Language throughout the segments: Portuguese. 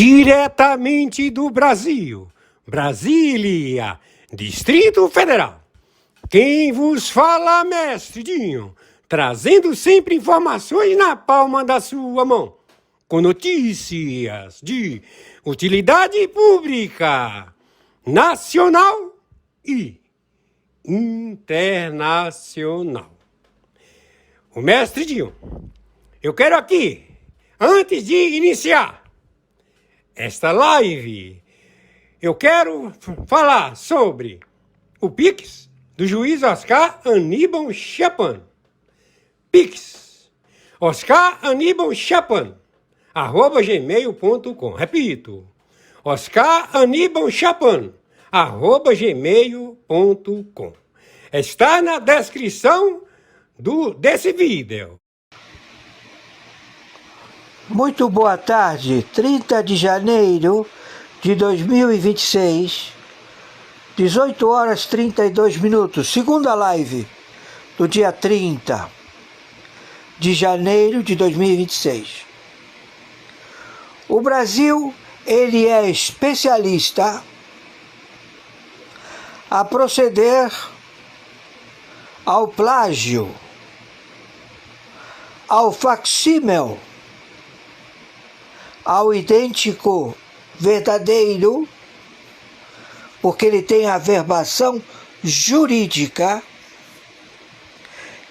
Diretamente do Brasil, Brasília, Distrito Federal. Quem vos fala, mestre Dinho, trazendo sempre informações na palma da sua mão, com notícias de utilidade pública, nacional e internacional. O mestre Dinho, eu quero aqui, antes de iniciar esta live, eu quero falar sobre o Pix do juiz Oscar Aníbal Chapan. Pix, Oscar Aníbal Chapan, @gmail.com. Repito, Oscar Aníbal Chapan, @gmail.com. Está na descrição desse vídeo. Muito boa tarde, 30 de janeiro de 2026, 18 horas 32 minutos, segunda live do dia 30 de janeiro de 2026. O Brasil, ele é especialista a proceder ao plágio, ao facsímil, ao idêntico verdadeiro, porque ele tem a verbação jurídica.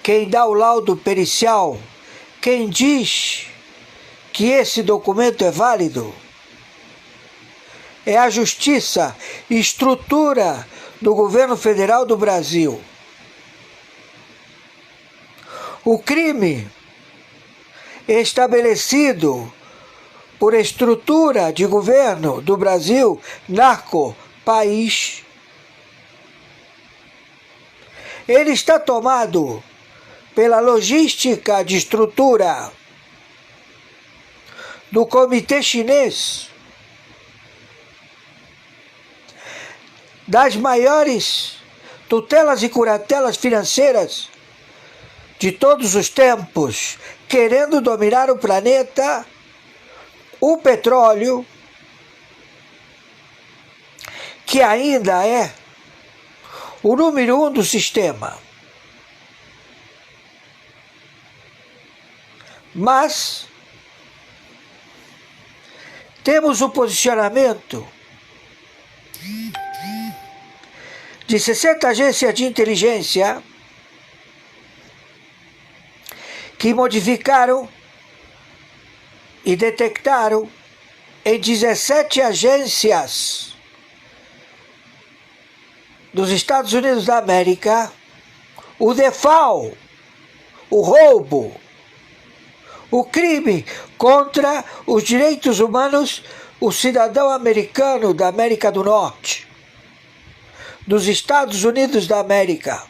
Quem dá o laudo pericial, quem diz que esse documento é válido, é a Justiça, estrutura do governo federal do Brasil. O crime estabelecido por estrutura de governo do Brasil, narco-país, ele está tomado pela logística de estrutura do Comitê Chinês, das maiores tutelas e curatelas financeiras de todos os tempos, querendo dominar o planeta, o petróleo, que ainda é o número 1 do sistema. Mas temos o posicionamento de 60 agências de inteligência que modificaram e detectaram em 17 agências dos Estados Unidos da América o DEFAL, o roubo, o crime contra os direitos humanos, o cidadão americano da América do Norte, dos Estados Unidos da América.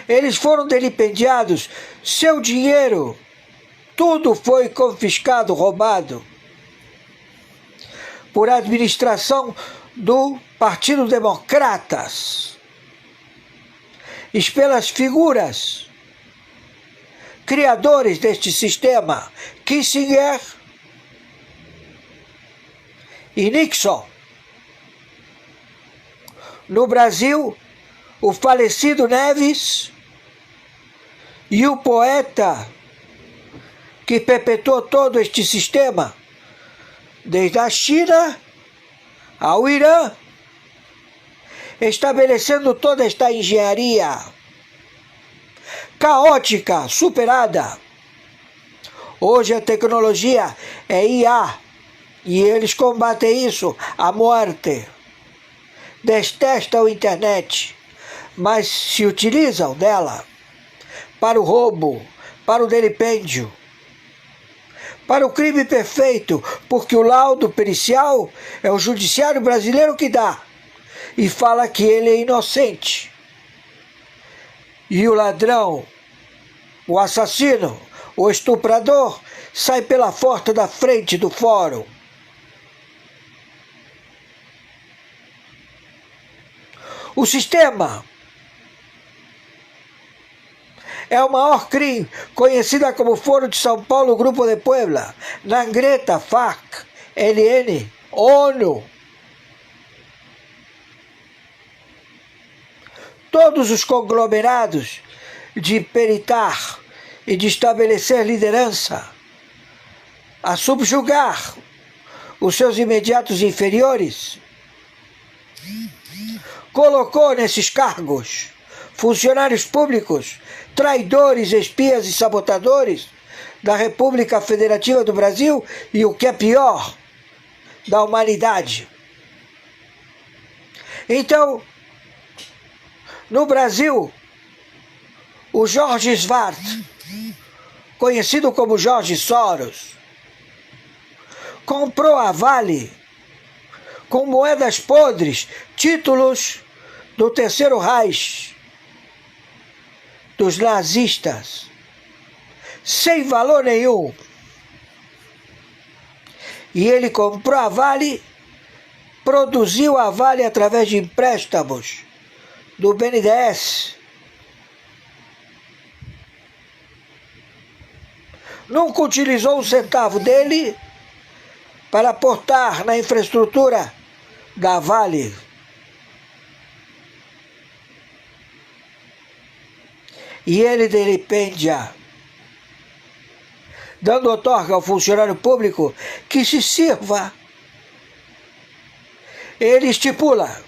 Eles foram vilipendiados, seu dinheiro, tudo foi confiscado, roubado, por administração do Partido Democratas, e pelas figuras criadores deste sistema, Kissinger e Nixon. No Brasil, o falecido Neves e o poeta que perpetuou todo este sistema, desde a China ao Irã, estabelecendo toda esta engenharia caótica, superada. Hoje a tecnologia é IA, e eles combatem isso à morte. Detestam a internet, mas se utilizam dela para o roubo, para o delipêndio, para o crime perfeito, porque o laudo pericial é o judiciário brasileiro que dá e fala que ele é inocente. E o ladrão, o assassino, o estuprador sai pela porta da frente do fórum. O sistema é o maior crime, conhecida como Foro de São Paulo, Grupo de Puebla, Nangreta, FARC, LN, ONU. Todos os conglomerados de peritar e de estabelecer liderança, a subjugar os seus imediatos inferiores, colocou nesses cargos funcionários públicos, traidores, espias e sabotadores da República Federativa do Brasil e, o que é pior, da humanidade. Então, no Brasil, o Jorge Svart, conhecido como Jorge Soros, comprou a Vale com moedas podres, títulos do Terceiro Reich, dos nazistas, sem valor nenhum. E ele comprou a Vale, produziu a Vale através de empréstimos do BNDES. Nunca utilizou um centavo dele para aportar na infraestrutura da Vale. E ele delipendia, dando outorga ao funcionário público que se sirva. Ele estipula: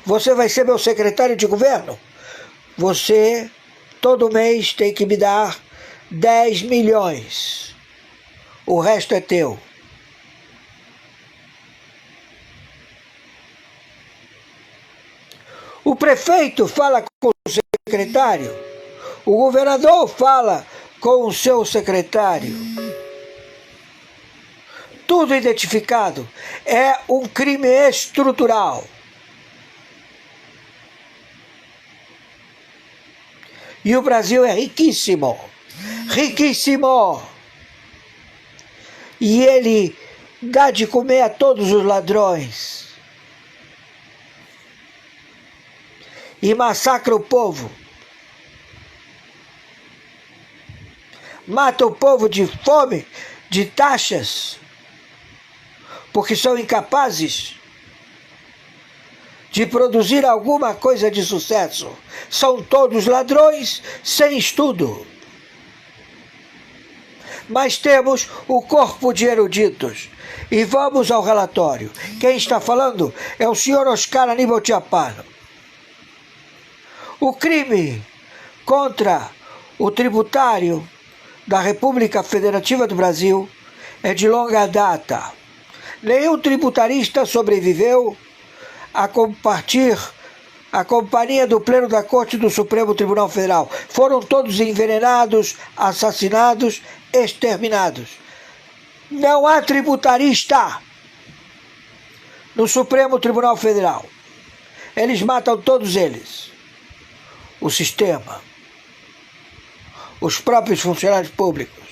você vai ser meu secretário de governo, você todo mês tem que me dar 10 milhões, o resto é teu. O prefeito fala com o secretário, o governador fala com o seu secretário. Tudo identificado. É um crime estrutural. E o Brasil é riquíssimo. Riquíssimo. E ele dá de comer a todos os ladrões. E massacra o povo. Mata o povo de fome, de taxas, porque são incapazes de produzir alguma coisa de sucesso. São todos ladrões sem estudo. Mas temos o corpo de eruditos. E vamos ao relatório. Quem está falando é o senhor Oscar Aníbal Chiapano. O crime contra o tributário da República Federativa do Brasil é de longa data. Nenhum tributarista sobreviveu a compartir a companhia do Pleno da Corte do Supremo Tribunal Federal. Foram todos envenenados, assassinados, exterminados. Não há tributarista no Supremo Tribunal Federal. Eles matam todos eles. O sistema, os próprios funcionários públicos,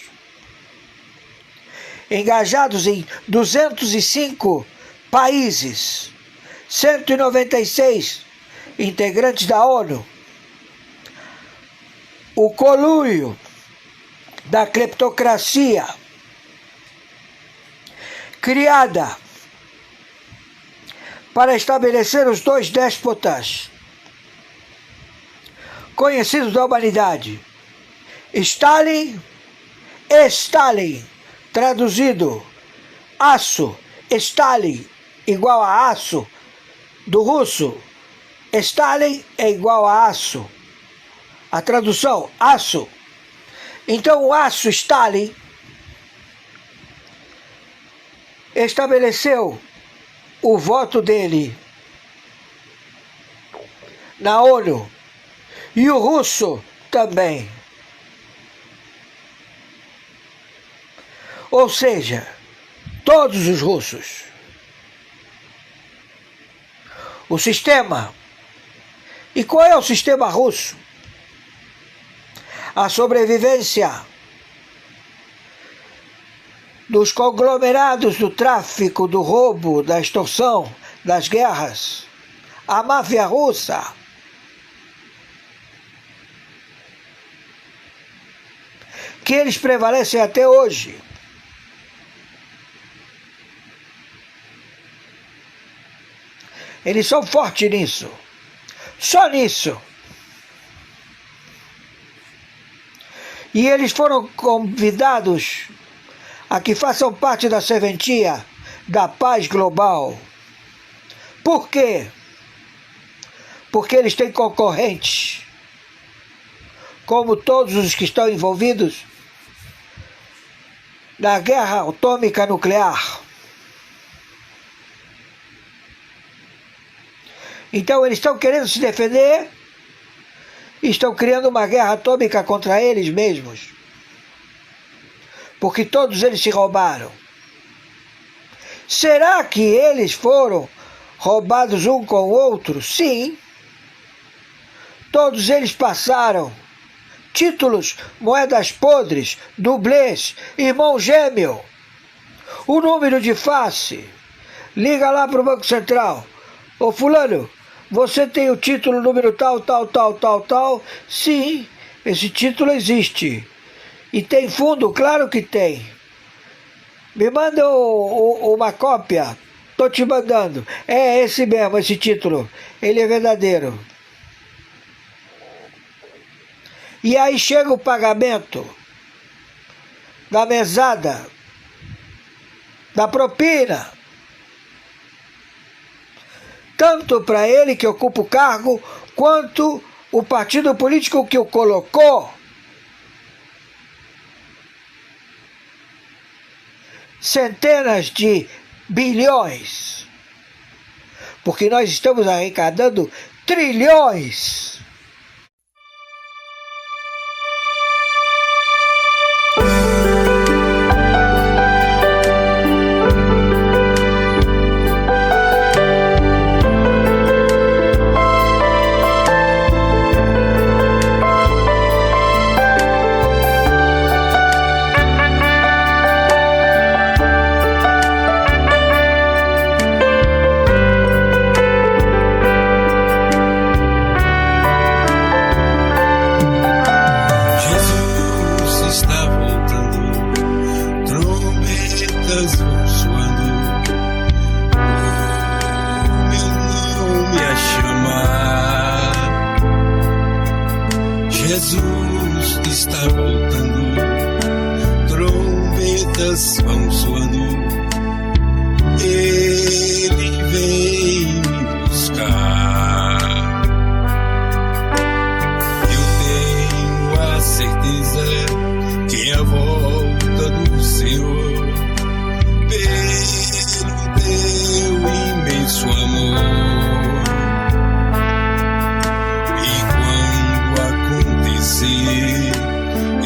engajados em 205 países, 196 integrantes da ONU, o conluio da cleptocracia criada para estabelecer os dois déspotas conhecidos da humanidade, Stalin e Stalin, traduzido aço, Stalin igual a aço, do russo, Stalin é igual a aço, a tradução, aço. Então o aço Stalin estabeleceu o voto dele na ONU, e o russo também. Ou seja, todos os russos. O sistema. E qual é o sistema russo? A sobrevivência dos conglomerados do tráfico, do roubo, da extorsão, das guerras. A máfia russa. que eles prevalecem até hoje. Eles são fortes nisso. Só nisso. E eles foram convidados a que façam parte da serventia da paz global. Por quê? Porque eles têm concorrentes, como todos os que estão envolvidos na guerra atômica nuclear. Então eles estão querendo se defender e estão criando uma guerra atômica contra eles mesmos. Porque todos eles se roubaram. Será que eles foram roubados um com o outro? Sim. Todos eles passaram títulos, moedas podres, dublês, irmão gêmeo, o número de face. Liga lá para o Banco Central. Ô fulano, você tem o título número tal, tal, tal, tal, tal? Sim, esse título existe. E tem fundo? Claro que tem. Me manda uma cópia. Tô te mandando. É esse mesmo, esse título. Ele é verdadeiro. E aí chega o pagamento da mesada, da propina. Tanto para ele que ocupa o cargo, quanto o partido político que o colocou. Centenas de bilhões. Porque nós estamos arrecadando trilhões. Jesus está voltando, trombetas vão soando, Ele vem me buscar. Eu tenho a certeza que a volta do Senhor, pelo teu imenso amor,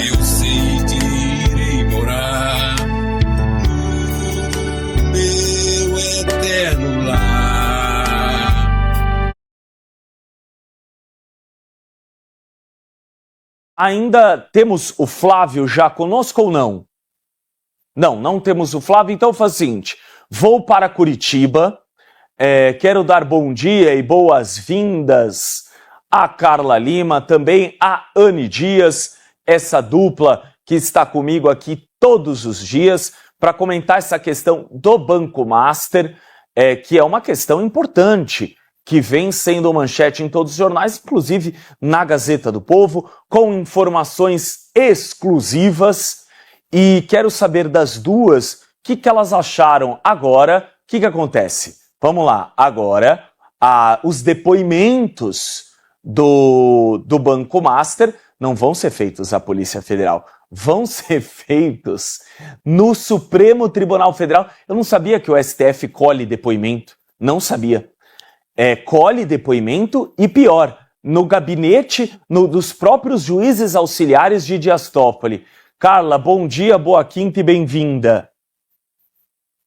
eu sei que irei morar no meu eterno lar. Ainda temos o Flávio já conosco ou não? Não temos o Flávio, então faz o seguinte, vou para Curitiba, quero dar bom dia e boas-vindas a Carla Lima, também a Anne Dias, essa dupla que está comigo aqui todos os dias para comentar essa questão do Banco Master, que é uma questão importante, que vem sendo manchete em todos os jornais, inclusive na Gazeta do Povo, com informações exclusivas. E quero saber das duas o que elas acharam agora. O que acontece? Vamos lá, agora, os depoimentos do Banco Master não vão ser feitos à Polícia Federal, vão ser feitos no Supremo Tribunal Federal. Eu não sabia que o STF colhe depoimento, não sabia. Colhe depoimento e pior, no gabinete dos próprios juízes auxiliares de Dias Toffoli. Carla, bom dia, boa quinta e bem-vinda.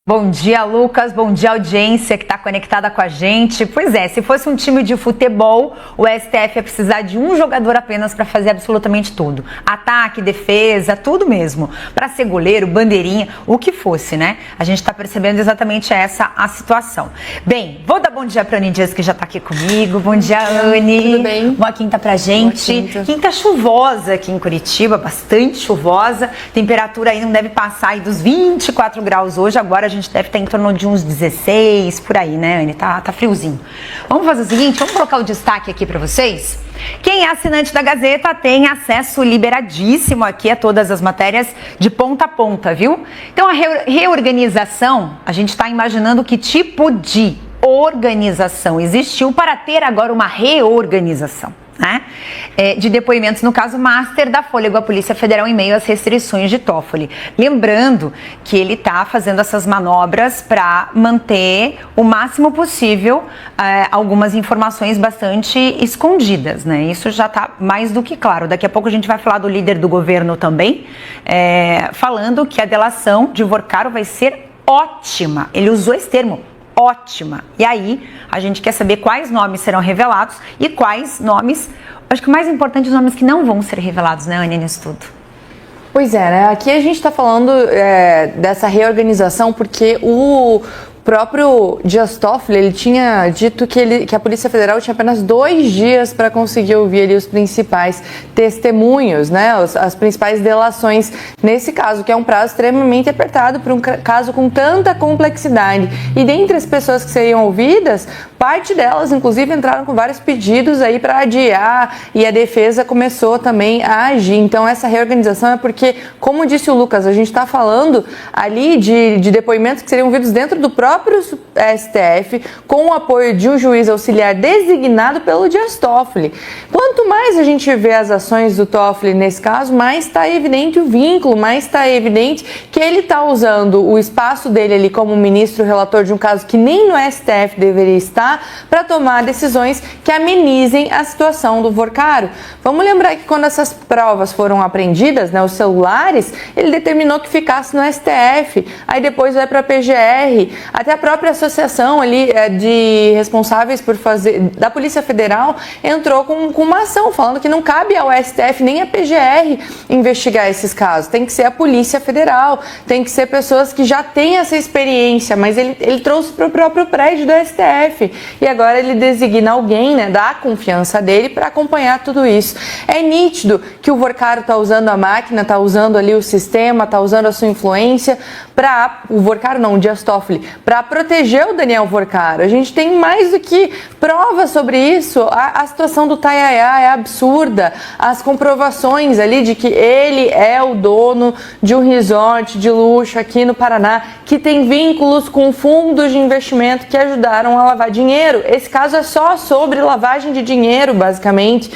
Bom dia, Lucas. Bom dia, audiência que está conectada com a gente. Pois é, se fosse um time de futebol, o STF ia precisar de um jogador apenas para fazer absolutamente tudo. Ataque, defesa, tudo mesmo. Para ser goleiro, bandeirinha, o que fosse, né? A gente está percebendo exatamente essa a situação. Bem, vou dar bom dia para a Anny Dias, que já está aqui comigo. Bom dia, Anny. Tudo bem? Boa quinta pra gente. Quinta chuvosa aqui em Curitiba, bastante chuvosa. Temperatura aí não deve passar aí dos 24 graus hoje. Agora a gente deve estar em torno de uns 16, por aí, né, Anny? Tá friozinho. Vamos fazer o seguinte, vamos colocar o destaque aqui para vocês? Quem é assinante da Gazeta tem acesso liberadíssimo aqui a todas as matérias de ponta a ponta, viu? Então, a reorganização, a gente está imaginando que tipo de organização existiu para ter agora uma reorganização, né? De depoimentos, no caso master da Fôlego à Polícia Federal em meio às restrições de Toffoli. Lembrando que ele está fazendo essas manobras para manter o máximo possível algumas informações bastante escondidas, né? Isso já está mais do que claro. Daqui a pouco a gente vai falar do líder do governo também, falando que a delação de Vorcaro vai ser ótima. Ele usou esse termo. Ótima. E aí, a gente quer saber quais nomes serão revelados e quais nomes, acho que o mais importante, os nomes que não vão ser revelados, né, Anny, nisso tudo. Pois é, né? Aqui a gente está falando dessa reorganização porque o próprio Dias Toffoli, ele tinha dito que a Polícia Federal tinha apenas 2 dias para conseguir ouvir ali os principais testemunhos, né, as principais delações nesse caso, que é um prazo extremamente apertado para um caso com tanta complexidade. E dentre as pessoas que seriam ouvidas, parte delas, inclusive, entraram com vários pedidos aí para adiar e a defesa começou também a agir. Então, essa reorganização é porque, como disse o Lucas, a gente está falando ali de depoimentos que seriam ouvidos dentro do próprio STF, com o apoio de um juiz auxiliar designado pelo Dias Toffoli. Quanto mais a gente vê as ações do Toffoli nesse caso, mais está evidente o vínculo, mais está evidente que ele está usando o espaço dele ali como ministro relator de um caso que nem no STF deveria estar, para tomar decisões que amenizem a situação do Vorcaro. Vamos lembrar que quando essas provas foram apreendidas, né, os celulares, ele determinou que ficasse no STF, aí depois vai para a PGR, até a própria associação ali de responsáveis por fazer, da Polícia Federal, entrou com uma ação falando que não cabe ao STF nem à PGR investigar esses casos, tem que ser a Polícia Federal, tem que ser pessoas que já têm essa experiência, mas ele trouxe para o próprio prédio do STF e agora ele designa alguém, né, dá a confiança dele para acompanhar tudo isso. É nítido que o Vorcaro está usando a máquina, está usando ali o sistema, está usando a sua influência o Dias Toffoli, para proteger o Daniel Vorcaro. A gente tem mais do que provas sobre isso. A situação do Tayaya é absurda. As comprovações ali de que ele é o dono de um resort de luxo aqui no Paraná, que tem vínculos com fundos de investimento que ajudaram a lavar dinheiro. Esse caso é só sobre lavagem de dinheiro, basicamente.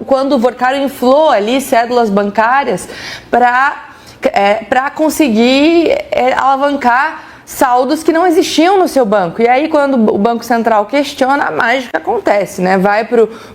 Quando o Vorcaro inflou ali cédulas bancárias para conseguir alavancar saldos que não existiam no seu banco. E aí, quando o Banco Central questiona, a mágica acontece, né? Vai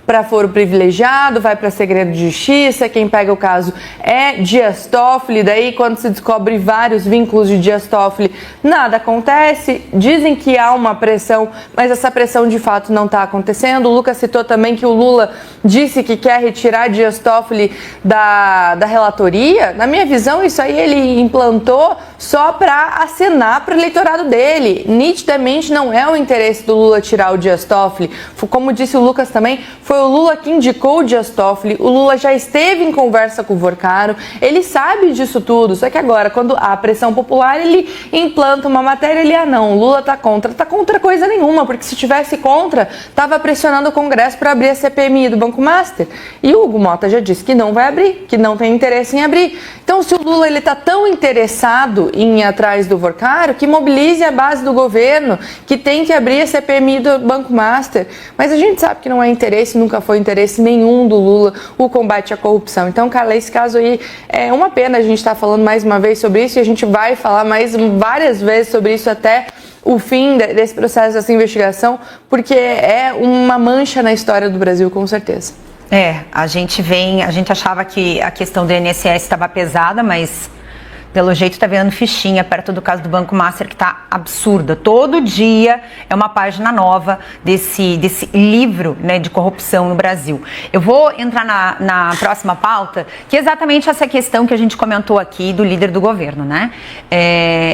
para foro privilegiado, vai para segredo de justiça, quem pega o caso é Dias Toffoli, daí quando se descobre vários vínculos de Dias Toffoli, nada acontece, dizem que há uma pressão, mas essa pressão de fato não está acontecendo. O Lucas citou também que o Lula disse que quer retirar Dias Toffoli da relatoria. Na minha visão, isso aí ele implantou só para acenar para o eleitorado dele. Nitidamente não é o interesse do Lula tirar o Dias Toffoli. Como disse o Lucas também, foi o Lula que indicou o Dias Toffoli. O Lula já esteve em conversa com o Vorcaro, ele sabe disso tudo, só que agora, quando há pressão popular, ele implanta uma matéria, ele, não, o Lula tá contra coisa nenhuma, porque se tivesse contra, tava pressionando o Congresso para abrir a CPMI do Banco Master, e o Hugo Mota já disse que não vai abrir, que não tem interesse em abrir. Então, se o Lula ele tá tão interessado em ir atrás do Vorcaro, que mobilize a base do governo, que tem que abrir a CPMI do Banco Master. Mas a gente sabe que não é interesse, nunca foi interesse nenhum do Lula o combate à corrupção. Então, Carla, esse caso aí é uma pena a gente estar falando mais uma vez sobre isso, e a gente vai falar mais várias vezes sobre isso até o fim desse processo, dessa investigação, porque é uma mancha na história do Brasil, com certeza. A gente achava que a questão do INSS estava pesada, mas pelo jeito tá vendo fichinha perto do caso do Banco Master, que tá absurda. Todo dia é uma página nova desse livro, né, de corrupção no Brasil. Eu vou entrar na próxima pauta, que é exatamente essa questão que a gente comentou aqui do líder do governo, né?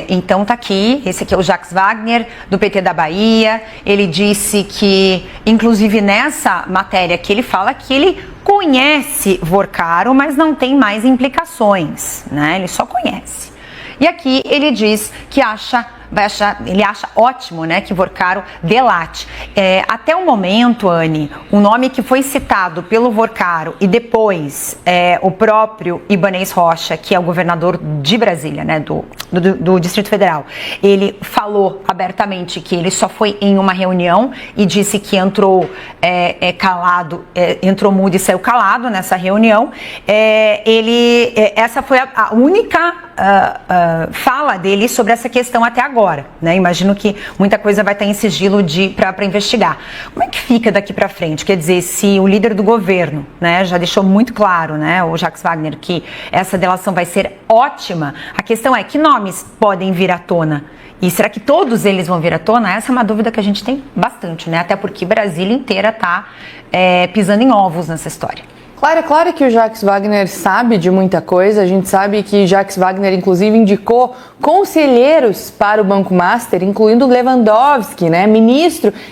Então tá aqui, esse aqui é o Jacques Wagner, do PT da Bahia. Ele disse que, inclusive nessa matéria que ele fala que ele conhece Vorcaro, mas não tem mais implicações, né? Ele só conhece. E aqui ele diz que ele acha ótimo, né, que Vorcaro delate. Até o momento, Anne, o nome que foi citado pelo Vorcaro e depois o próprio Ibanez Rocha, que é o governador de Brasília, né, do Distrito Federal, ele falou abertamente que ele só foi em uma reunião e disse que entrou calado, entrou mudo e saiu calado nessa reunião. Essa foi a única fala dele sobre essa questão até agora, né? Imagino que muita coisa vai estar em sigilo para investigar. Como é que fica daqui para frente? Quer dizer, se o líder do governo, né, já deixou muito claro, né, o Jacques Wagner, que essa delação vai ser ótima, a questão é que nomes podem vir à tona? E será que todos eles vão vir à tona? Essa é uma dúvida que a gente tem bastante, né? Até porque Brasília inteira está pisando em ovos nessa história. Claro que o Jacques Wagner sabe de muita coisa. A gente sabe que Jacques Wagner, inclusive, indicou conselheiros para o Banco Master, incluindo Lewandowski, né,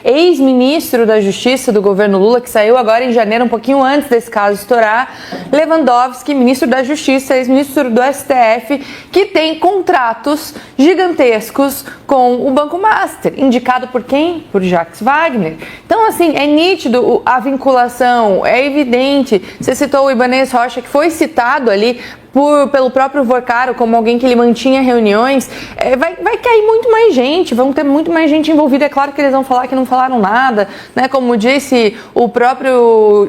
ex-ministro da Justiça do governo Lula, que saiu agora em janeiro, um pouquinho antes desse caso estourar. Lewandowski, ministro da Justiça, ex-ministro do STF, que tem contratos gigantescos com o Banco Master, indicado por quem? Por Jacques Wagner. Então, assim, é nítido a vinculação, é evidente. Você citou o Ibanez Rocha, que foi citado ali pelo próprio Vorcaro como alguém que ele mantinha reuniões. Vai cair muito mais gente, vão ter muito mais gente envolvida. É claro que eles vão falar que não falaram nada, né? Como disse o próprio,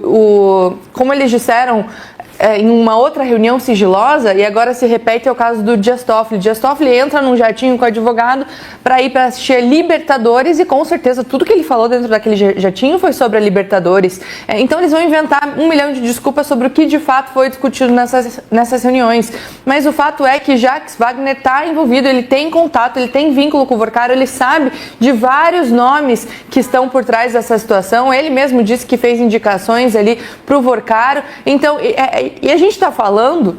como eles disseram em uma outra reunião sigilosa, e agora se repete, é o caso do Dias Toffoli. Dias Toffoli entra num jatinho com o advogado para ir para assistir a Libertadores, e com certeza tudo que ele falou dentro daquele jatinho foi sobre a Libertadores. Então eles vão inventar 1 milhão de desculpas sobre o que de fato foi discutido nessas reuniões. Mas o fato é que Jacques Wagner está envolvido, ele tem contato, ele tem vínculo com o Vorcaro, ele sabe de vários nomes que estão por trás dessa situação. Ele mesmo disse que fez indicações ali para o Vorcaro. Então, e a gente está falando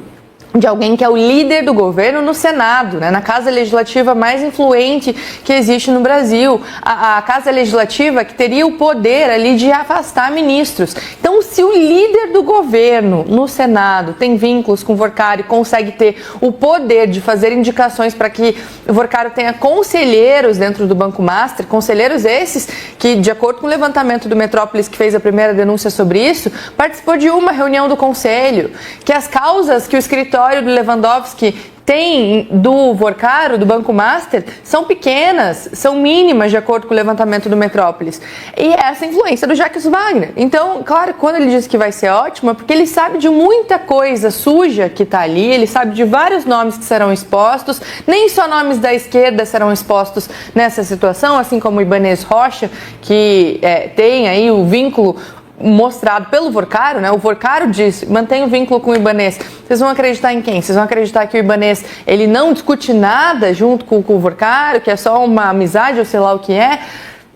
de alguém que é o líder do governo no Senado, né, na Casa Legislativa mais influente que existe no Brasil, a Casa Legislativa que teria o poder ali de afastar ministros. Então, se o líder do governo no Senado tem vínculos com o Vorcaro e consegue ter o poder de fazer indicações para que o Vorcaro tenha conselheiros dentro do Banco Master, conselheiros esses que, de acordo com o levantamento do Metrópolis, que fez a primeira denúncia sobre isso, participou de uma reunião do Conselho, que as causas que o escritório do Lewandowski tem do Vorcaro, do Banco Master, são pequenas, são mínimas, de acordo com o levantamento do Metrópolis. E essa influência do Jacques Wagner. Então, claro, quando ele diz que vai ser ótimo, é porque ele sabe de muita coisa suja que está ali, ele sabe de vários nomes que serão expostos, nem só nomes da esquerda serão expostos nessa situação, assim como o Ibanez Rocha, que tem aí o vínculo mostrado pelo Vorcaro, né? O Vorcaro diz, mantém o vínculo com o Ibanez. Vocês vão acreditar em quem? Vocês vão acreditar que o Ibanez, ele não discute nada junto com o Vorcaro, que é só uma amizade ou sei lá o que é?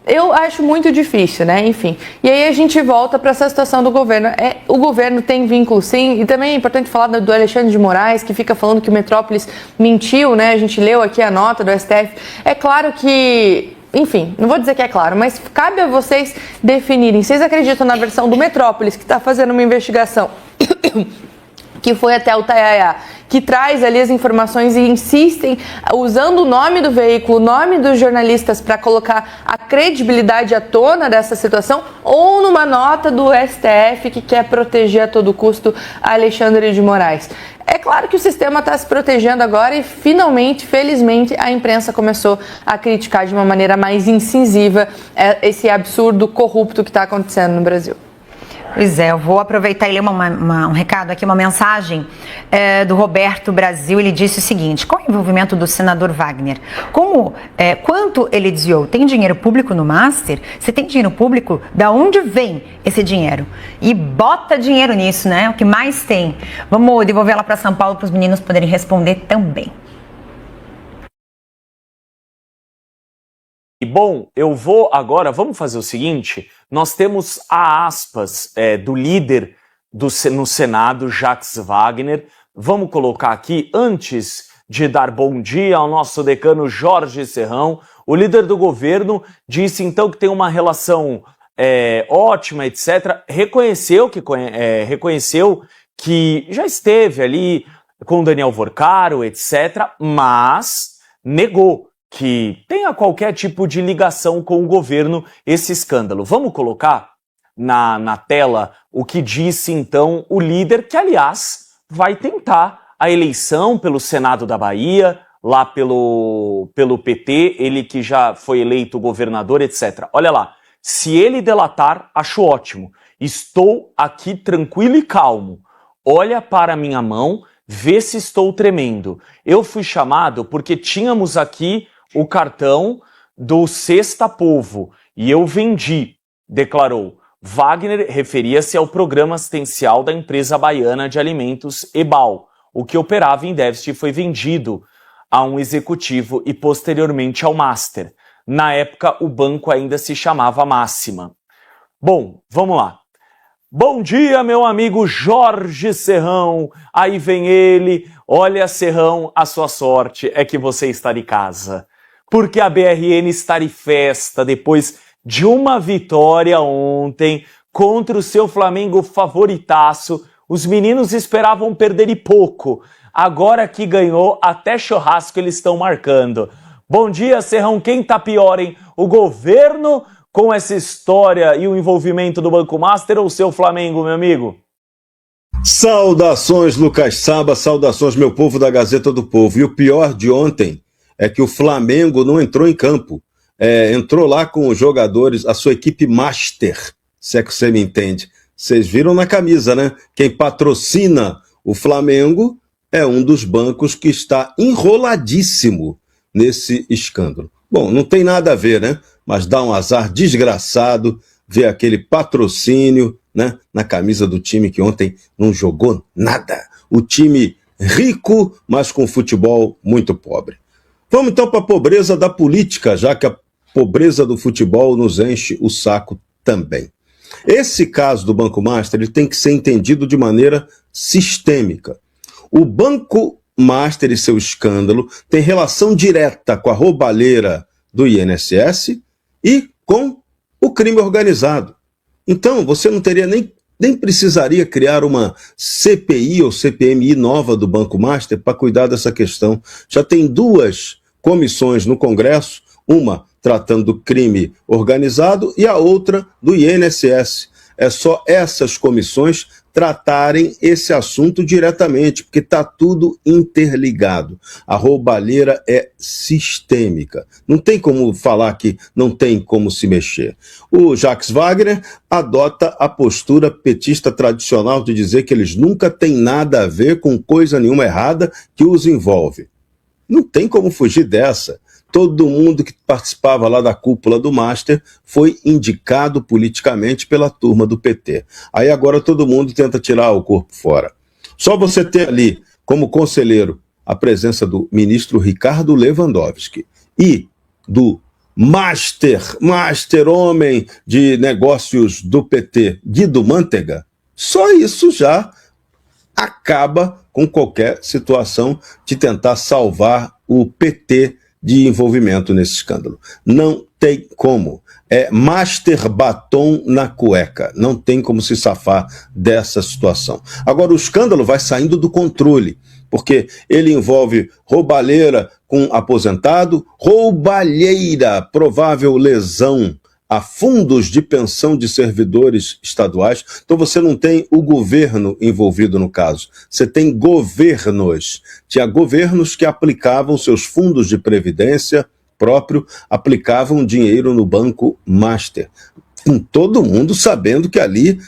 Eu acho muito difícil, né? Enfim. E aí a gente volta para essa situação do governo. O governo tem vínculo, sim, e também é importante falar do Alexandre de Moraes, que fica falando que o Metrópolis mentiu, né? A gente leu aqui a nota do STF. É claro que... Enfim, não vou dizer que é claro, mas cabe a vocês definirem. Vocês acreditam na versão do Metrópolis, que está fazendo uma investigação, que foi até o Taiaiá, que traz ali as informações e insistem, usando o nome do veículo, o nome dos jornalistas para colocar a credibilidade à tona dessa situação, ou numa nota do STF que quer proteger a todo custo Alexandre de Moraes? É claro que o sistema está se protegendo agora e, finalmente, felizmente, a imprensa começou a criticar de uma maneira mais incisiva esse absurdo corrupto que está acontecendo no Brasil. Pois é, eu vou aproveitar e ler um recado aqui, uma mensagem do Roberto Brasil. Ele disse o seguinte: qual é o envolvimento do senador Wagner? Quanto ele desviou? Tem dinheiro público no Master? Se tem dinheiro público, da onde vem esse dinheiro? E bota dinheiro nisso, né? O que mais tem. Vamos devolver ela para São Paulo para os meninos poderem responder também. bom, eu vou agora, vamos fazer o seguinte, nós temos a aspas do líder no Senado, Jacques Wagner. Vamos colocar aqui, antes de dar bom dia ao nosso decano Jorge Serrão, o líder do governo disse então que tem uma relação ótima, etc. Reconheceu que já esteve ali com Daniel Vorcaro, etc., mas negou que tenha qualquer tipo de ligação com o governo esse escândalo. Vamos colocar na tela o que disse então o líder, que aliás vai tentar a eleição pelo Senado da Bahia, lá pelo PT, ele que já foi eleito governador, etc. Olha lá, se ele delatar, acho ótimo. Estou aqui tranquilo e calmo. Olha para a minha mão, vê se estou tremendo. Eu fui chamado porque tínhamos aqui o cartão do Sexta Povo e eu vendi, declarou. Wagner referia-se ao programa assistencial da empresa baiana de alimentos EBAL. O que operava em déficit foi vendido a um executivo e posteriormente ao Master. Na época, o banco ainda se chamava Máxima. Bom, vamos lá. Bom dia, meu amigo Jorge Serrão. Aí vem ele. Olha, Serrão, a sua sorte é que você está de casa. Porque a BRN está de festa depois de uma vitória ontem contra o seu Flamengo favoritaço. Os meninos esperavam perder e pouco. Agora que ganhou, até churrasco eles estão marcando. Bom dia, Serrão. Quem tá pior, hein? O governo com essa história e o envolvimento do Banco Master ou o seu Flamengo, meu amigo? Saudações, Lucas Saba. Saudações, meu povo da Gazeta do Povo. E o pior de ontem é que o Flamengo não entrou em campo. Entrou lá com os jogadores, a sua equipe Master, se é que você me entende. Vocês viram na camisa, né? Quem patrocina o Flamengo é um dos bancos que está enroladíssimo nesse escândalo. Bom, não tem nada a ver, né? Mas dá um azar desgraçado ver aquele patrocínio, né, na camisa do time que ontem não jogou nada. O time rico, mas com futebol muito pobre. Vamos então para a pobreza da política, já que a pobreza do futebol nos enche o saco também. Esse caso do Banco Master ele tem que ser entendido de maneira sistêmica. O Banco Master e seu escândalo tem relação direta com a roubalheira do INSS e com o crime organizado. Então, você não teria nem precisaria criar uma CPI ou CPMI nova do Banco Master para cuidar dessa questão. Já tem duas comissões no Congresso, uma tratando do crime organizado e a outra do INSS. É só essas comissões tratarem esse assunto diretamente, porque está tudo interligado. A roubalheira é sistêmica. Não tem como falar que não tem como se mexer. O Jacques Wagner adota a postura petista tradicional de dizer que eles nunca têm nada a ver com coisa nenhuma errada que os envolve. Não tem como fugir dessa. Todo mundo que participava lá da cúpula do Master foi indicado politicamente pela turma do PT. Aí agora todo mundo tenta tirar o corpo fora. Só você ter ali como conselheiro a presença do ministro Ricardo Lewandowski e do Master homem de negócios do PT, Guido Mantega, só isso já acaba com qualquer situação de tentar salvar o PT de envolvimento nesse escândalo. Não tem como. É Master batom na cueca. Não tem como se safar dessa situação. Agora, o escândalo vai saindo do controle, porque ele envolve roubalheira com aposentado, roubalheira, provável lesão a fundos de pensão de servidores estaduais. Então você não tem o governo envolvido no caso, você tem governos. Tinha governos que aplicavam seus fundos de previdência próprio, aplicavam dinheiro no Banco Master, com todo mundo sabendo que ali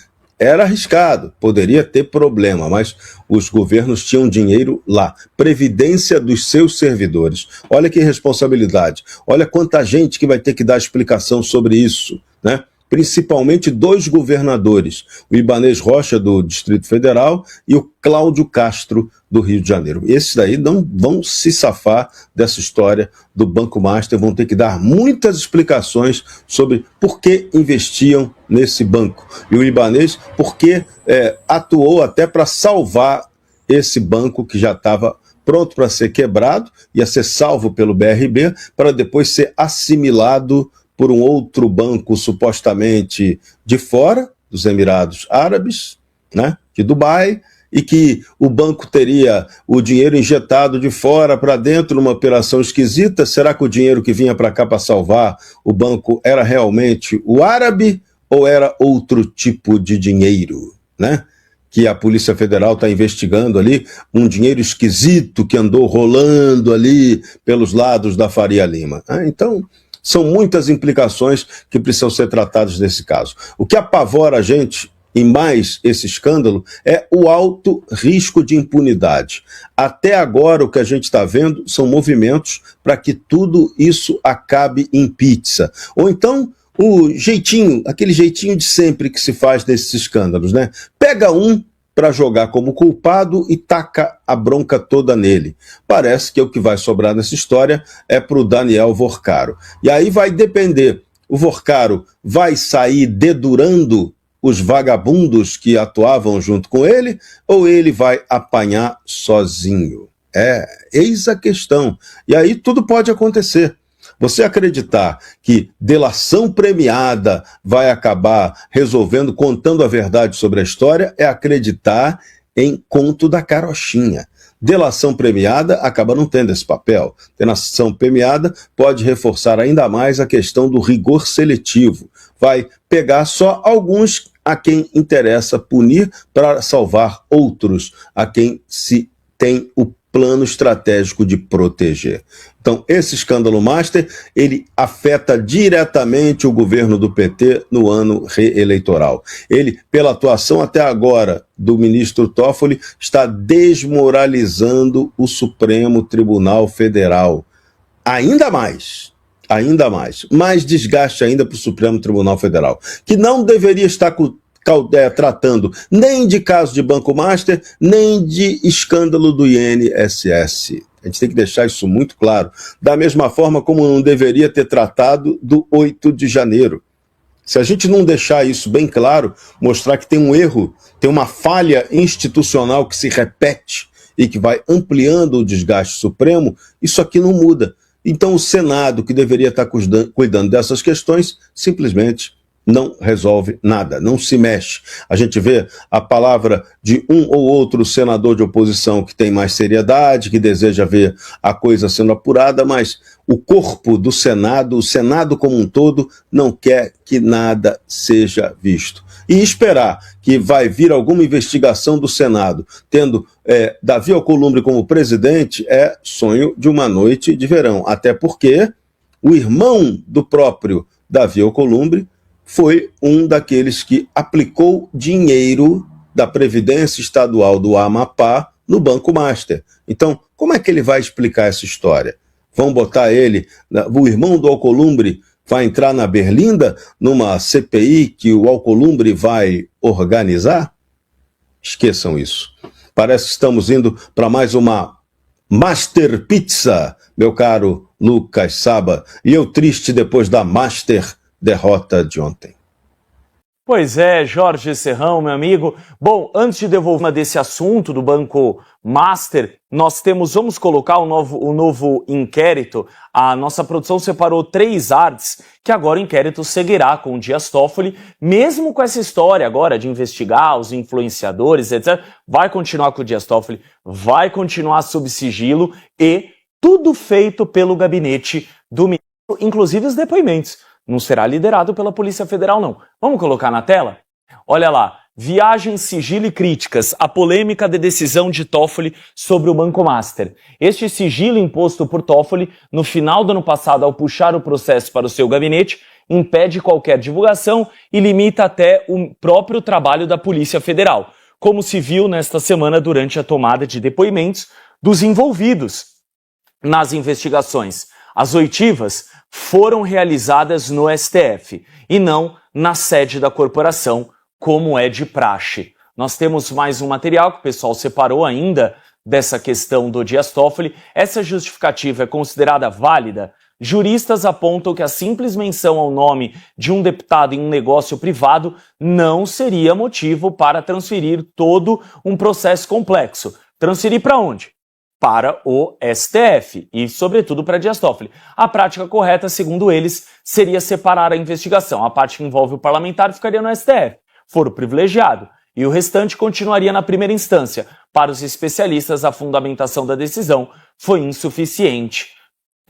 era arriscado, poderia ter problema, mas os governos tinham dinheiro lá. Previdência dos seus servidores. Olha que responsabilidade. Olha quanta gente que vai ter que dar explicação sobre isso, né? principalmente 2 governadores, o Ibanez Rocha, do Distrito Federal, e o Cláudio Castro, do Rio de Janeiro. Esses daí não vão se safar dessa história do Banco Master, vão ter que dar muitas explicações sobre por que investiam nesse banco. E o Ibanez, porque atuou até para salvar esse banco que já estava pronto para ser quebrado, ia ser salvo pelo BRB, para depois ser assimilado por um outro banco supostamente de fora, dos Emirados Árabes, né, de Dubai, e que o banco teria o dinheiro injetado de fora para dentro numa operação esquisita. Será que o dinheiro que vinha para cá para salvar o banco era realmente o árabe ou era outro tipo de dinheiro, né? Que a Polícia Federal está investigando ali, um dinheiro esquisito que andou rolando ali pelos lados da Faria Lima. Então, são muitas implicações que precisam ser tratadas nesse caso. O que apavora a gente, em mais esse escândalo, é o alto risco de impunidade. Até agora, o que a gente está vendo são movimentos para que tudo isso acabe em pizza. Ou então, o jeitinho, aquele jeitinho de sempre que se faz nesses escândalos, né? Pega um para jogar como culpado e taca a bronca toda nele. Parece que o que vai sobrar nessa história é para o Daniel Vorcaro. E aí vai depender, o Vorcaro vai sair dedurando os vagabundos que atuavam junto com ele, ou ele vai apanhar sozinho? Eis a questão. E aí tudo pode acontecer. Você acreditar que delação premiada vai acabar resolvendo, contando a verdade sobre a história, é acreditar em conto da carochinha. Delação premiada acaba não tendo esse papel. Delação premiada pode reforçar ainda mais a questão do rigor seletivo. Vai pegar só alguns a quem interessa punir para salvar outros a quem se tem o plano estratégico de proteger. Então, esse escândalo Master, ele afeta diretamente o governo do PT no ano reeleitoral. Ele, pela atuação até agora do ministro Toffoli, está desmoralizando o Supremo Tribunal Federal. Ainda mais. Mais desgaste ainda para o Supremo Tribunal Federal, que não deveria estar tratando nem de caso de Banco Master, nem de escândalo do INSS. A gente tem que deixar isso muito claro. Da mesma forma como não deveria ter tratado do 8 de janeiro. Se a gente não deixar isso bem claro, mostrar que tem um erro, tem uma falha institucional que se repete e que vai ampliando o desgaste supremo, isso aqui não muda. Então o Senado, que deveria estar cuidando dessas questões, simplesmente não resolve nada, não se mexe. A gente vê a palavra de um ou outro senador de oposição que tem mais seriedade, que deseja ver a coisa sendo apurada, mas o corpo do Senado, o Senado como um todo, não quer que nada seja visto. E esperar que vai vir alguma investigação do Senado, tendo Davi Alcolumbre como presidente, é sonho de uma noite de verão. Até porque o irmão do próprio Davi Alcolumbre foi um daqueles que aplicou dinheiro da Previdência Estadual do Amapá no Banco Master. Então, como é que ele vai explicar essa história? Vão botar ele, o irmão do Alcolumbre vai entrar na Berlinda, numa CPI que o Alcolumbre vai organizar? Esqueçam isso. Parece que estamos indo para mais uma Master Pizza, meu caro Lucas Saba. E eu triste depois da Master derrota de ontem. Pois é, Jorge Serrão, meu amigo. Bom, antes de devolver desse assunto do Banco Master, vamos colocar o novo inquérito. A nossa produção separou 3 artes que agora o inquérito seguirá com o Dias Toffoli, mesmo com essa história agora de investigar os influenciadores, etc. Vai continuar com o Dias Toffoli, vai continuar sob sigilo e tudo feito pelo gabinete do ministro, inclusive os depoimentos. Não será liderado pela Polícia Federal, não. Vamos colocar na tela? Olha lá, viagem, sigilo e críticas, a polêmica da decisão de Toffoli sobre o Banco Master. Este sigilo imposto por Toffoli, no final do ano passado, ao puxar o processo para o seu gabinete, impede qualquer divulgação e limita até o próprio trabalho da Polícia Federal, como se viu nesta semana durante a tomada de depoimentos dos envolvidos nas investigações. As oitivas foram realizadas no STF e não na sede da corporação, como é de praxe. Nós temos mais um material que o pessoal separou ainda dessa questão do Dias Toffoli. Essa justificativa é considerada válida? Juristas apontam que a simples menção ao nome de um deputado em um negócio privado não seria motivo para transferir todo um processo complexo. Transferir para onde? Para o STF e, sobretudo, para Dias Toffoli. A prática correta, segundo eles, seria separar a investigação. A parte que envolve o parlamentar ficaria no STF, foro privilegiado, e o restante continuaria na primeira instância. Para os especialistas, a fundamentação da decisão foi insuficiente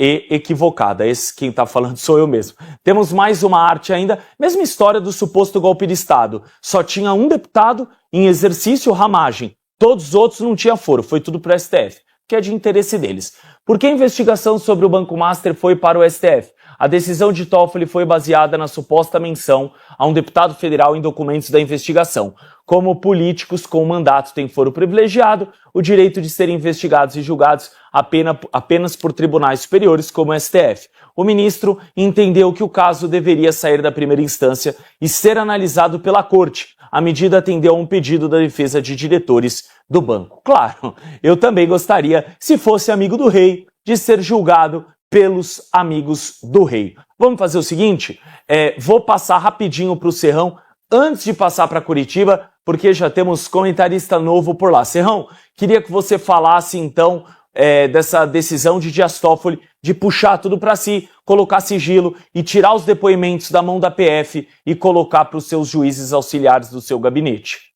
e equivocada. Quem está falando sou eu mesmo. Temos mais uma arte ainda, mesma história do suposto golpe de Estado. Só tinha um deputado em exercício ramagem. Todos os outros não tinham foro, foi tudo para o STF, que é de interesse deles. Por que a investigação sobre o Banco Master foi para o STF? A decisão de Toffoli foi baseada na suposta menção a um deputado federal em documentos da investigação. Como políticos com mandato têm foro privilegiado, o direito de serem investigados e julgados apenas por tribunais superiores como o STF. O ministro entendeu que o caso deveria sair da primeira instância e ser analisado pela corte. A medida atendeu a um pedido da defesa de diretores do banco. Claro, eu também gostaria, se fosse amigo do rei, de ser julgado pelos amigos do rei. Vamos fazer o seguinte, vou passar rapidinho para o Serrão, antes de passar para Curitiba, porque já temos comentarista novo por lá. Serrão, queria que você falasse então dessa decisão de Dias Toffoli de puxar tudo para si, colocar sigilo e tirar os depoimentos da mão da PF e colocar para os seus juízes auxiliares do seu gabinete.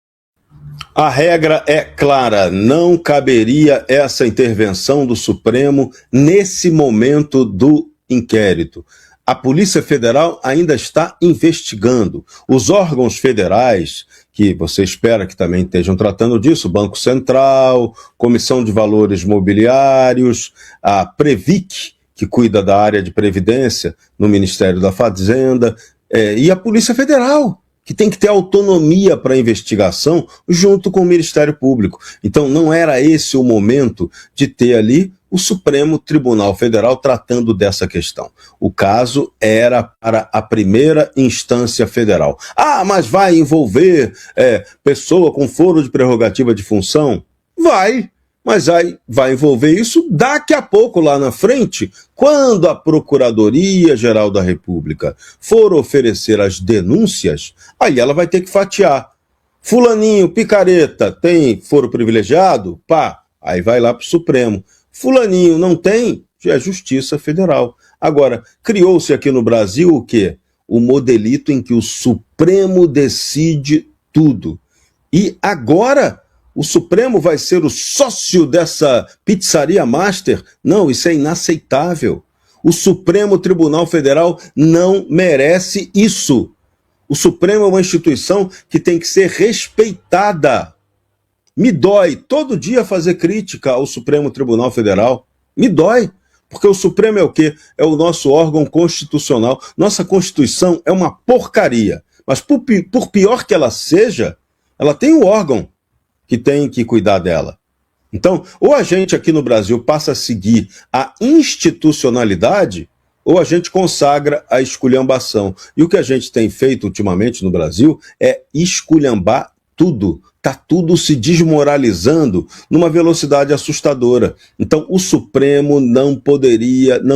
A regra é clara, não caberia essa intervenção do Supremo nesse momento do inquérito. A Polícia Federal ainda está investigando. Os órgãos federais, que você espera que também estejam tratando disso, Banco Central, Comissão de Valores Mobiliários, a Previc, que cuida da área de Previdência no Ministério da Fazenda, e a Polícia Federal, que tem que ter autonomia para a investigação junto com o Ministério Público. Então não era esse o momento de ter ali o Supremo Tribunal Federal tratando dessa questão. O caso era para a primeira instância federal. Ah, mas vai envolver pessoa com foro de prerrogativa de função? Vai, mas vai envolver isso daqui a pouco, lá na frente, quando a Procuradoria-Geral da República for oferecer as denúncias, aí ela vai ter que fatiar. Fulaninho, picareta, tem foro privilegiado? Pá, aí vai lá para o Supremo. Fulaninho não tem? Já é Justiça Federal. Agora, criou-se aqui no Brasil o quê? O modelito em que o Supremo decide tudo. E agora o Supremo vai ser o sócio dessa pizzaria master? Não, isso é inaceitável. O Supremo Tribunal Federal não merece isso. O Supremo é uma instituição que tem que ser respeitada. Me dói todo dia fazer crítica ao Supremo Tribunal Federal. Me dói, porque o Supremo é o quê? É o nosso órgão constitucional. Nossa Constituição é uma porcaria. Mas por pior que ela seja, ela tem um órgão que tem que cuidar dela. Então, ou a gente aqui no Brasil passa a seguir a institucionalidade, ou a gente consagra a esculhambação. E o que a gente tem feito ultimamente no Brasil é esculhambar tudo. Está tudo se desmoralizando numa velocidade assustadora. Então, o Supremo não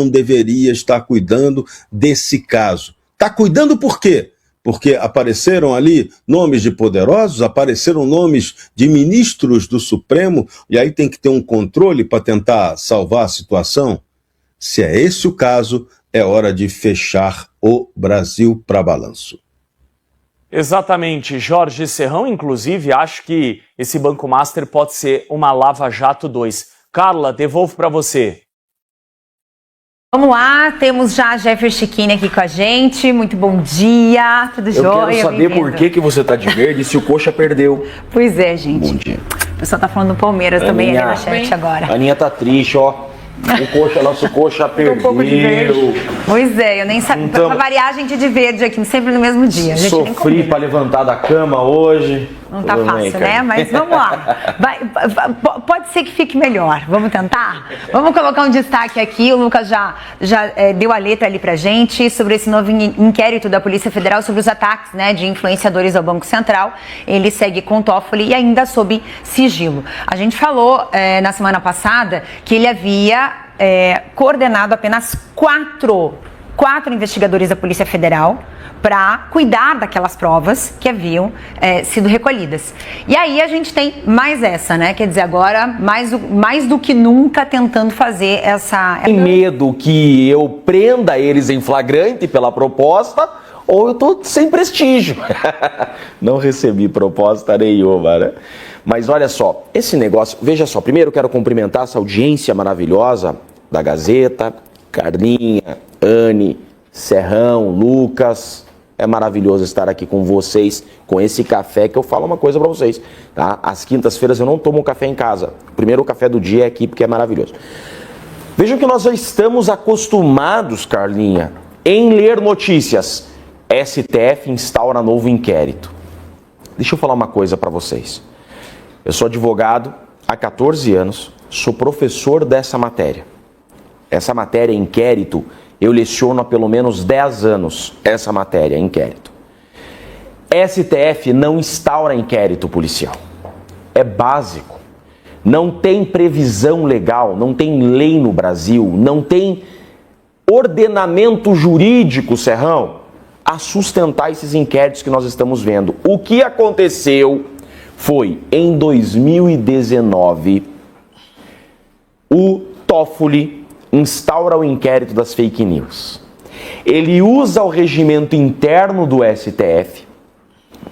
deveria estar cuidando desse caso. Está cuidando por quê? Porque apareceram ali nomes de poderosos, apareceram nomes de ministros do Supremo, e aí tem que ter um controle para tentar salvar a situação? Se é esse o caso, é hora de fechar o Brasil para balanço. Exatamente, Jorge Serrão, inclusive, acho que esse Banco Master pode ser uma Lava Jato 2. Carla, devolvo para você. Vamos lá, temos já a Jeffer Chiquini aqui com a gente. Muito bom dia, tudo jóia? Eu quero saber por que você tá de verde se o Coxa perdeu. Pois é, gente. Bom dia. O pessoal tá falando do Palmeiras também ali no chat agora. A Aninha tá triste, ó. Nosso coxa perdeu. Um pouco de verde. Pois é, eu nem sabia. Então, pra variar, a gente de verde aqui, sempre no mesmo dia. A gente nem Sofri combina. pra levantar da cama hoje. Não tá Tudo bem, fácil, cara. né? Mas vamos lá. Pode ser que fique melhor. Vamos tentar? Vamos colocar um destaque aqui. O Lucas já deu a letra ali pra gente sobre esse novo inquérito da Polícia Federal sobre os ataques, né, de influenciadores ao Banco Central. Ele segue com Toffoli e ainda sob sigilo. A gente falou na semana passada que ele havia coordenado apenas quatro investigadores da Polícia Federal para cuidar daquelas provas que haviam sido recolhidas. E aí a gente tem mais essa, né? Quer dizer, agora, mais do que nunca, tentando fazer essa... Tem medo que eu prenda eles em flagrante pela proposta ou eu tô sem prestígio. Não recebi proposta nenhuma, né? Mas olha só, esse negócio... Veja só, primeiro eu quero cumprimentar essa audiência maravilhosa da Gazeta, Carlinha, Anne, Serrão, Lucas. É maravilhoso estar aqui com vocês, com esse café, que eu falo uma coisa pra vocês, tá? Às quintas-feiras eu não tomo café em casa. O primeiro café do dia é aqui, porque é maravilhoso. Vejam que nós já estamos acostumados, Carlinha, em ler notícias. STF instaura novo inquérito. Deixa eu falar uma coisa pra vocês. Eu sou advogado há 14 anos, sou professor dessa matéria. Essa matéria, inquérito, eu leciono há pelo menos 10 anos essa matéria, inquérito. STF não instaura inquérito policial. É básico. Não tem previsão legal, não tem lei no Brasil, não tem ordenamento jurídico, Serrão, a sustentar esses inquéritos que nós estamos vendo. O que aconteceu foi, em 2019, o Toffoli instaura o inquérito das fake news. Ele usa o regimento interno do STF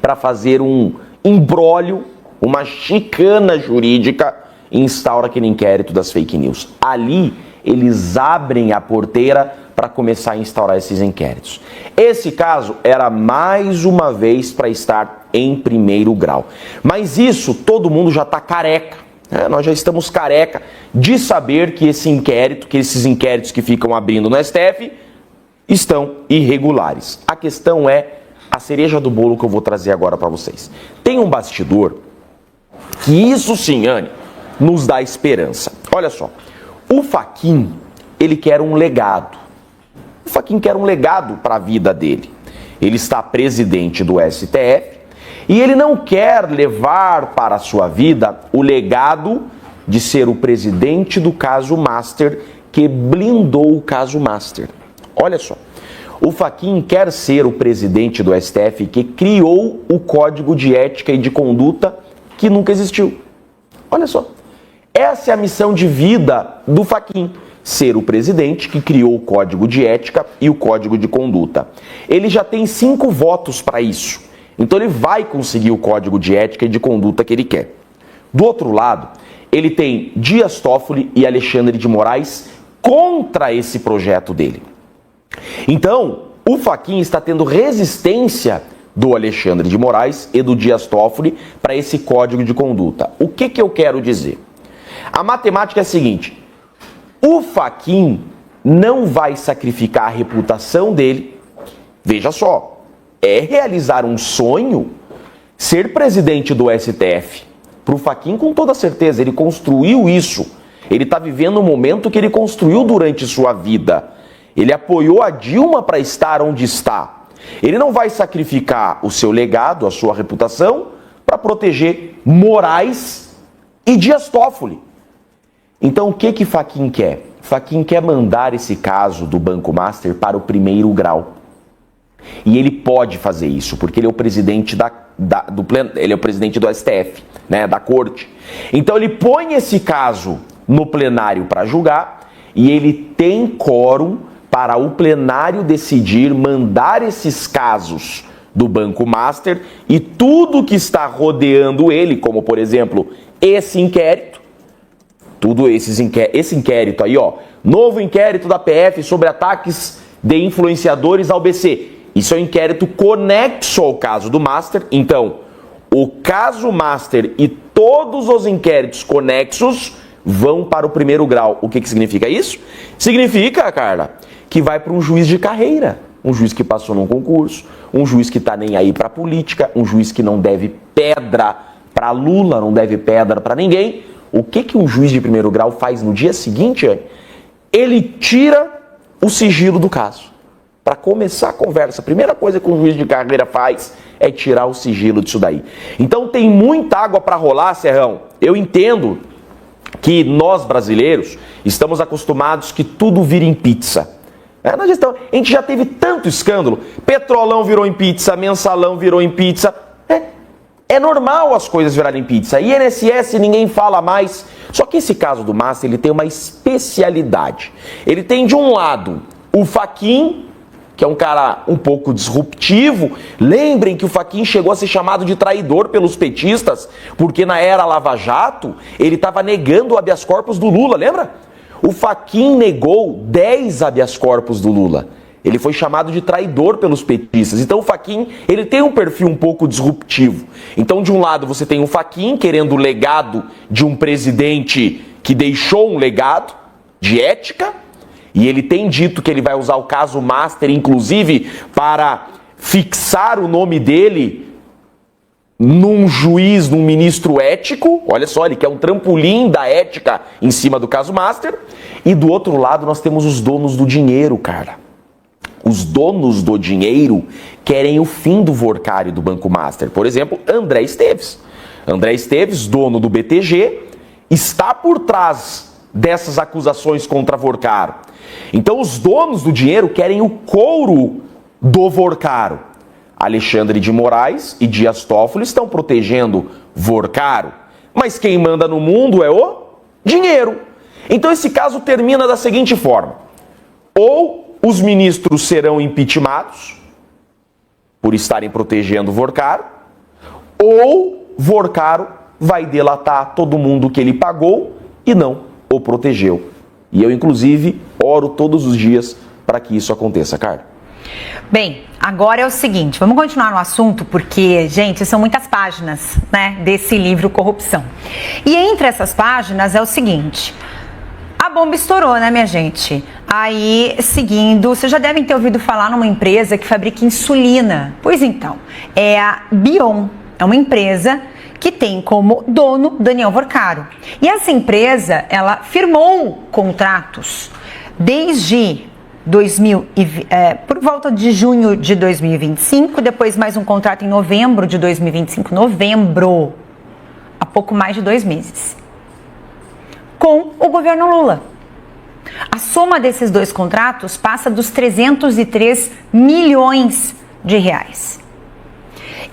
para fazer um imbróglio, uma chicana jurídica e instaura aquele inquérito das fake news. Ali, eles abrem a porteira para começar a instaurar esses inquéritos. Esse caso era mais uma vez para estar em primeiro grau. Mas isso, todo mundo já está careca. Nós já estamos careca de saber que esses inquéritos que ficam abrindo no STF estão irregulares. A questão é a cereja do bolo que eu vou trazer agora para vocês. Tem um bastidor que isso sim, Anne, nos dá esperança. Olha só, o Fachin, ele quer um legado. O Fachin quer um legado para a vida dele. Ele está presidente do STF e ele não quer levar para a sua vida o legado de ser o presidente do caso Master, que blindou o caso Master. Olha só, o Fachin quer ser o presidente do STF que criou o Código de Ética e de Conduta que nunca existiu. Olha só, essa é a missão de vida do Fachin, ser o presidente que criou o Código de Ética e o Código de Conduta. Ele já tem 5 votos para isso, então ele vai conseguir o Código de Ética e de Conduta que ele quer. Do outro lado, ele tem Dias Toffoli e Alexandre de Moraes contra esse projeto dele. Então, o Fachin está tendo resistência do Alexandre de Moraes e do Dias Toffoli para esse Código de Conduta. O que eu quero dizer? A matemática é a seguinte: o Fachin não vai sacrificar a reputação dele. Veja só, é realizar um sonho ser presidente do STF. Para o Fachin, com toda certeza, ele construiu isso. Ele está vivendo um momento que ele construiu durante sua vida. Ele apoiou a Dilma para estar onde está. Ele não vai sacrificar o seu legado, a sua reputação, para proteger Moraes e Dias Toffoli. Então, o que Fachin quer? Fachin quer mandar esse caso do Banco Master para o primeiro grau. E ele pode fazer isso, porque ele é o presidente ele é o presidente do STF, né, da corte. Então ele põe esse caso no plenário para julgar e ele tem quórum para o plenário decidir mandar esses casos do Banco Master e tudo que está rodeando ele, como por exemplo esse inquérito, esse inquérito aí, ó, novo inquérito da PF sobre ataques de influenciadores ao BC. Isso é um inquérito conexo ao caso do Master. Então, o caso Master e todos os inquéritos conexos vão para o primeiro grau. O que significa isso? Significa, Carla, que vai para um juiz de carreira. Um juiz que passou num concurso, um juiz que está nem aí para política, um juiz que não deve pedra para Lula, não deve pedra para ninguém. O que um juiz de primeiro grau faz no dia seguinte? Ele tira o sigilo do caso. Para começar a conversa, a primeira coisa que um juiz de carreira faz é tirar o sigilo disso daí. Então tem muita água para rolar, Serrão. Eu entendo que nós brasileiros estamos acostumados que tudo vira em pizza. Na gestão, a gente já teve tanto escândalo. Petrolão virou em pizza, mensalão virou em pizza. É normal as coisas virarem pizza. INSS ninguém fala mais. Só que esse caso do Master, ele tem uma especialidade. Ele tem de um lado o Fachin, que é um cara um pouco disruptivo. Lembrem que o Fachin chegou a ser chamado de traidor pelos petistas, porque na era Lava Jato, ele estava negando o habeas corpus do Lula, lembra? O Fachin negou 10 habeas corpus do Lula. Ele foi chamado de traidor pelos petistas. Então o Fachin, ele tem um perfil um pouco disruptivo. Então de um lado você tem o Fachin querendo o legado de um presidente que deixou um legado de ética, e ele tem dito que ele vai usar o caso Master, inclusive, para fixar o nome dele num juiz, num ministro ético. Olha só, ele quer um trampolim da ética em cima do caso Master. E do outro lado nós temos os donos do dinheiro, cara. Os donos do dinheiro querem o fim do Vorcari do Banco Master. Por exemplo, André Esteves. André Esteves, dono do BTG, está por trás dessas acusações contra Vorcaro. Então os donos do dinheiro querem o couro do Vorcaro. Alexandre de Moraes e Dias Toffoli estão protegendo Vorcaro. Mas quem manda no mundo é o dinheiro. Então esse caso termina da seguinte forma: ou os ministros serão impeachmentados por estarem protegendo Vorcaro, ou Vorcaro vai delatar todo mundo que ele pagou e não o protegeu. E eu, inclusive, oro todos os dias para que isso aconteça, Carla. Bem, agora é o seguinte, vamos continuar no assunto porque, gente, são muitas páginas, né, desse livro Corrupção. E entre essas páginas é o seguinte: a bomba estourou, né, minha gente? Aí, seguindo, vocês já devem ter ouvido falar numa empresa que fabrica insulina. Pois então, é a Bion, é uma empresa que tem como dono Daniel Vorcaro. E essa empresa, ela firmou contratos desde por volta de junho de 2025, depois mais um contrato em novembro de 2025, há pouco mais de 2 meses, com o governo Lula. A soma desses 2 contratos passa dos 303 milhões de reais.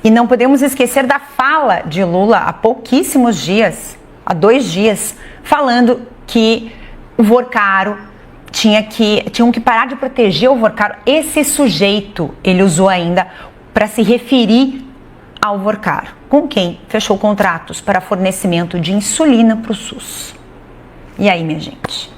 E não podemos esquecer da fala de Lula há pouquíssimos dias, há 2 dias, falando que o Vorcaro tinham que parar de proteger o Vorcaro. Esse sujeito, ele usou ainda para se referir ao Vorcaro, com quem fechou contratos para fornecimento de insulina para o SUS. E aí, minha gente?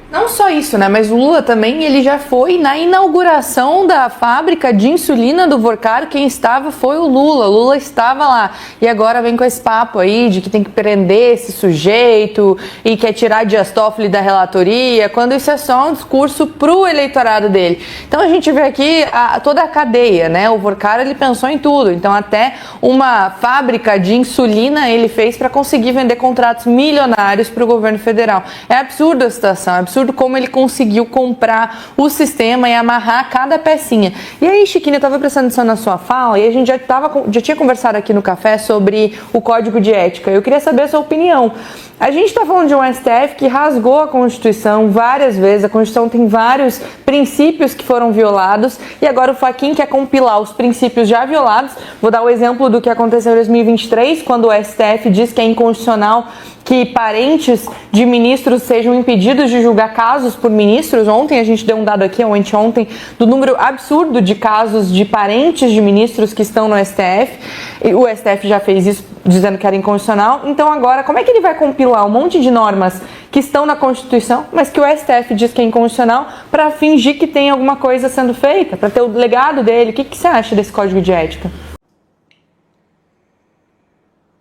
Não só isso, né? Mas o Lula também, ele já foi na inauguração da fábrica de insulina do Vorcaro. Quem estava foi o Lula. O Lula estava lá. E agora vem com esse papo aí de que tem que prender esse sujeito e quer tirar Dias Toffoli da relatoria, quando isso é só um discurso pro eleitorado dele. Então a gente vê aqui toda a cadeia, né? O Vorcaro, ele pensou em tudo. Então até uma fábrica de insulina ele fez para conseguir vender contratos milionários para o governo federal. É absurda a situação, é absurdo como ele conseguiu comprar o sistema e amarrar cada pecinha. E aí, Chiquinho, eu estava prestando atenção na sua fala e a gente já tinha conversado aqui no café sobre o Código de Ética. Eu queria saber a sua opinião. A gente está falando de um STF que rasgou a Constituição várias vezes, a Constituição tem vários princípios que foram violados e agora o Fachin quer compilar os princípios já violados. Vou dar o exemplo do que aconteceu em 2023, quando o STF diz que é inconstitucional que parentes de ministros sejam impedidos de julgar casos por ministros. Ontem a gente deu um dado aqui, ou anteontem, do número absurdo de casos de parentes de ministros que estão no STF. E o STF já fez isso dizendo que era inconstitucional. Então agora, como é que ele vai compilar um monte de normas que estão na Constituição, mas que o STF diz que é inconstitucional, para fingir que tem alguma coisa sendo feita, para ter o legado dele? O que você acha desse Código de Ética?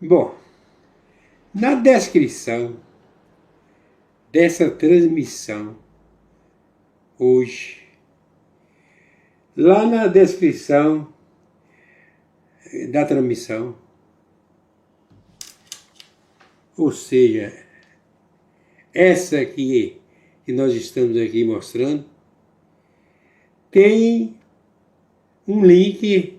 Bom, na descrição dessa transmissão hoje. Lá na descrição da transmissão, ou seja, essa aqui que nós estamos aqui mostrando, tem um link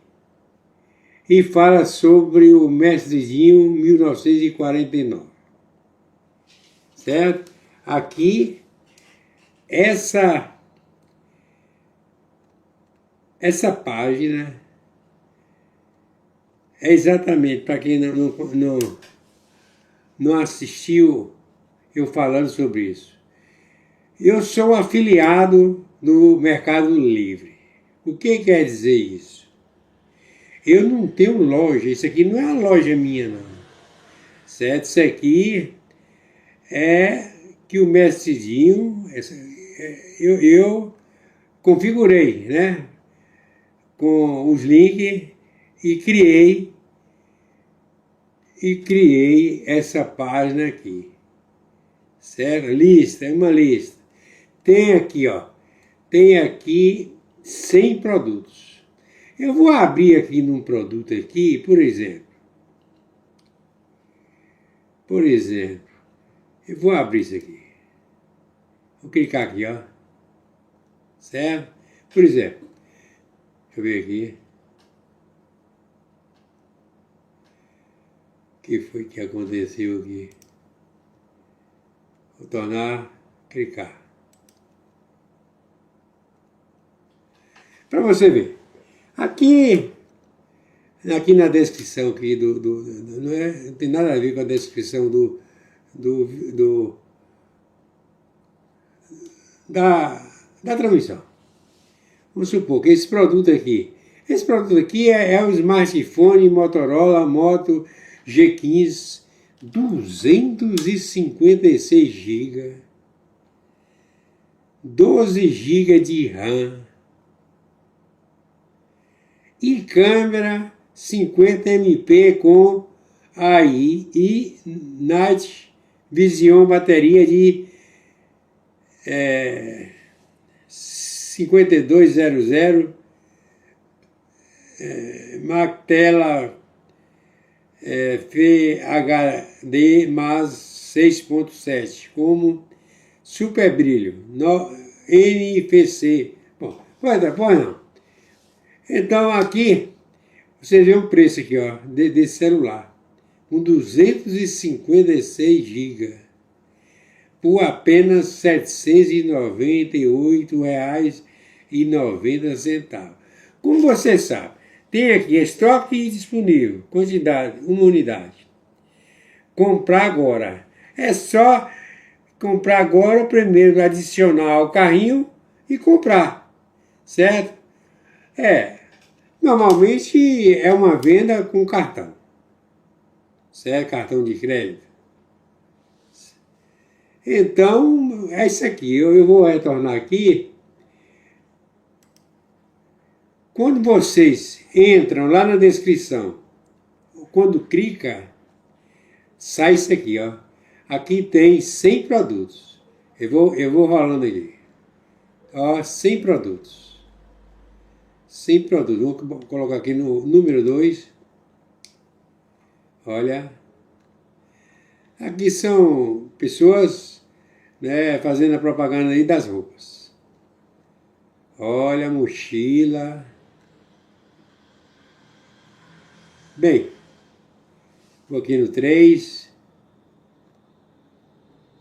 e fala sobre o Mestrezinho 1949, certo? Aqui, essa página é exatamente, para quem não assistiu eu falando sobre isso. Eu sou afiliado do Mercado Livre. O que quer dizer isso? Eu não tenho loja, isso aqui não é uma loja minha, não. Certo? Isso aqui é que o Mestrezinho, eu configurei, né? Com os links e criei essa página aqui. Certo? Lista, é uma lista. Tem aqui, ó. Tem aqui 100 produtos. Eu vou abrir aqui num produto aqui, por exemplo. Eu vou abrir isso aqui. Vou clicar aqui, ó. Certo? Por exemplo, deixa eu ver aqui. O que foi que aconteceu aqui? Vou clicar. Para você ver. Aqui na descrição aqui não tem nada a ver com a descrição da transmissão. Vamos supor que esse produto aqui é o smartphone Motorola Moto G15, 256 GB, 12 GB de RAM e câmera 50MP com AI e Night Vision, bateria de 5200, Mactela FHD mais 6.7, como super brilho, NFC. Bom, pois não. Então aqui, você vê o preço aqui, ó, desse celular, com 256 GB, por apenas R$ 798,90. Como você sabe, tem aqui estoque disponível, quantidade, uma unidade. Comprar agora. É só comprar agora, primeiro adicionar ao carrinho e comprar, certo? Normalmente é uma venda com cartão, certo? Cartão de crédito. Então, é isso aqui. Eu vou retornar aqui. Quando vocês entram lá na descrição, quando clica, sai isso aqui, ó. Aqui tem 100 produtos. Eu vou rolando aqui. Ó, 100 produtos. 100 produtos. Vou colocar aqui no número 2. Olha. Aqui são pessoas, né, fazendo a propaganda aí das roupas. Olha a mochila. Bem, vou aqui no 3.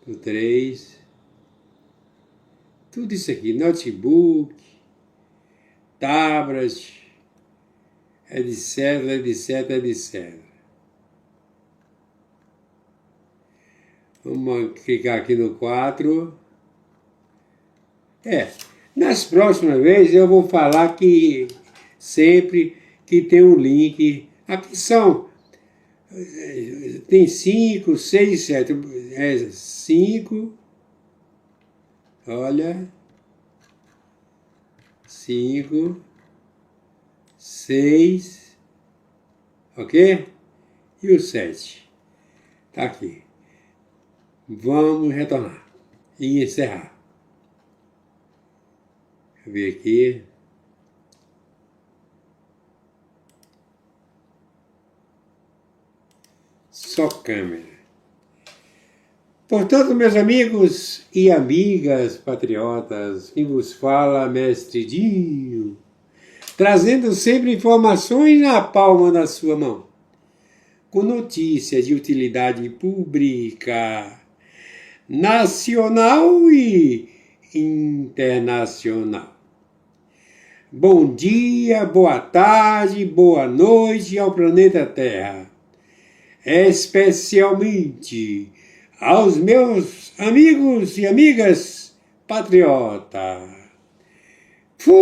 No 3. Tudo isso aqui, notebook, tablet, etc. Vamos clicar aqui no 4. Nas próximas vezes eu vou falar que sempre que tem um link. Aqui tem 5, 6, 7. 5. Olha. 5, 6. Ok? E o 7. Tá aqui. Vamos retornar. e encerrar. Deixa eu ver aqui. Só câmera. Portanto, meus amigos e amigas patriotas, quem vos fala, Mestre Dinho, trazendo sempre informações na palma da sua mão, com notícias de utilidade pública, nacional e internacional. Bom dia, boa tarde, boa noite ao planeta Terra, especialmente aos meus amigos e amigas patriotas. Fui!